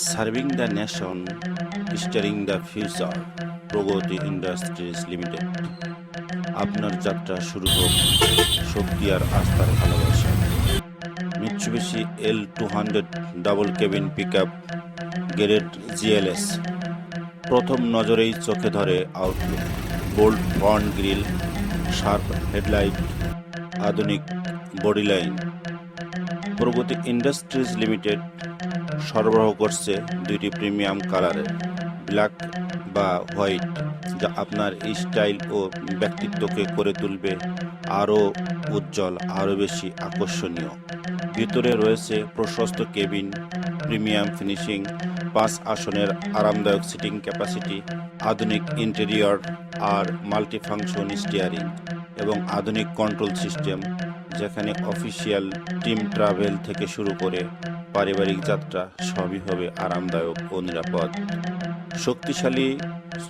Serving the nation, steering the future, Pragati industries limited. আপনার যাত্রা শুরু হোক শক্তি আর আস্থার ভালোবাসা। Mitsubishi L200 double cabin pickup grade GLS। প্রথম নজরেই চোখে ধরে outlook, bold front grill, sharp headlight, আধুনিক body line. Pragati industries limited সরবরাহ করছে দুইটি প্রিমিয়াম কালারের, ব্ল্যাক বা হোয়াইট, যা আপনার স্টাইল ও ব্যক্তিত্বকে করে তুলবে আরও উজ্জ্বল, আরও বেশি আকর্ষণীয়। ভিতরে রয়েছে প্রশস্ত কেবিন, প্রিমিয়াম ফিনিশিং, 5 আসনের আরামদায়ক সিটিং ক্যাপাসিটি, আধুনিক ইন্টেরিয়র আর মাল্টিফাংশন স্টিয়ারিং এবং আধুনিক কন্ট্রোল সিস্টেম, যেখানে অফিসিয়াল টিম ট্রাভেল থেকে শুরু করে পারিবারিক যাত্রা সবই হবে আরামদায়ক ও নিরাপদ। শক্তিশালী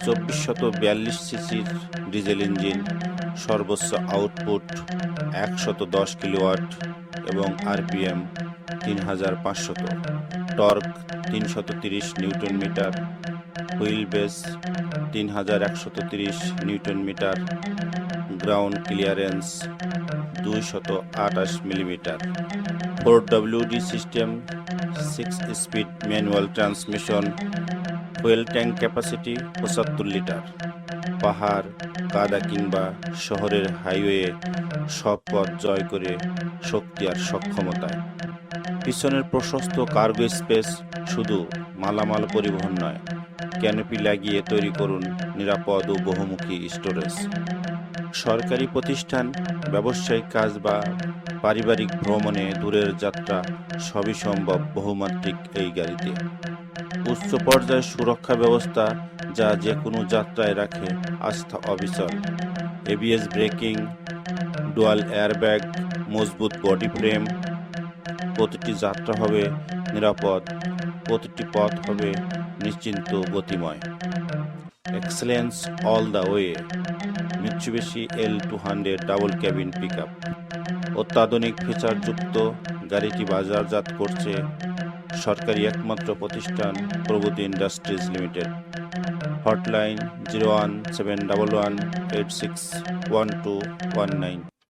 2442 সিসির ডিজেল ইঞ্জিন, সর্বোচ্চ আউটপুট 110 কিলোওয়াট এবং RPM 3500, torque 330 newton metre, wheel base 3130 newton metre, ground clearance 228 millimetre, 4WD system, 6 speed manual transmission, fuel tank capacity 75 litre. পাহাড়, কাদা কিংবা শহরের হাইওয়ে সব পথ জয় করে শক্তি আর সক্ষমতায়। পিছনের প্রশস্ত কার্গো স্পেস শুধু মালামাল পরিবহন নয়, ক্যানোপি লাগিয়ে তৈরি করুন নিরাপদ ও বহুমুখী স্টোরেজ। সরকারি প্রতিষ্ঠান, ব্যবসায়িক কাজ বা পারিবারিক ভ্রমণে দূরের যাত্রা সবই সম্ভব বহুমাত্রিক এই গাড়িতে। উচ্চ পর্যায়ের সুরক্ষা ব্যবস্থা, যা যে কোনো যাত্রায় রাখে আস্থা অবিচল। ABS ব্রেকিং, ডুয়াল এয়ারব্যাগ, মজবুত বডি ফ্রেম। প্রতিটি যাত্রা হবে নিরাপদ, প্রতিটি পথ হবে নিশ্চিন্ত গতিময়। Excellence all the way. Mitsubishi L200 double cabin pickup. অত্যাধুনিক ফিচারযুক্ত গাড়িটি বাজারজাত করছে সরকারি একমাত্র প্রতিষ্ঠান প্রগতি ইন্ডাস্ট্রিজ লিমিটেড। হটলাইন 01711861219।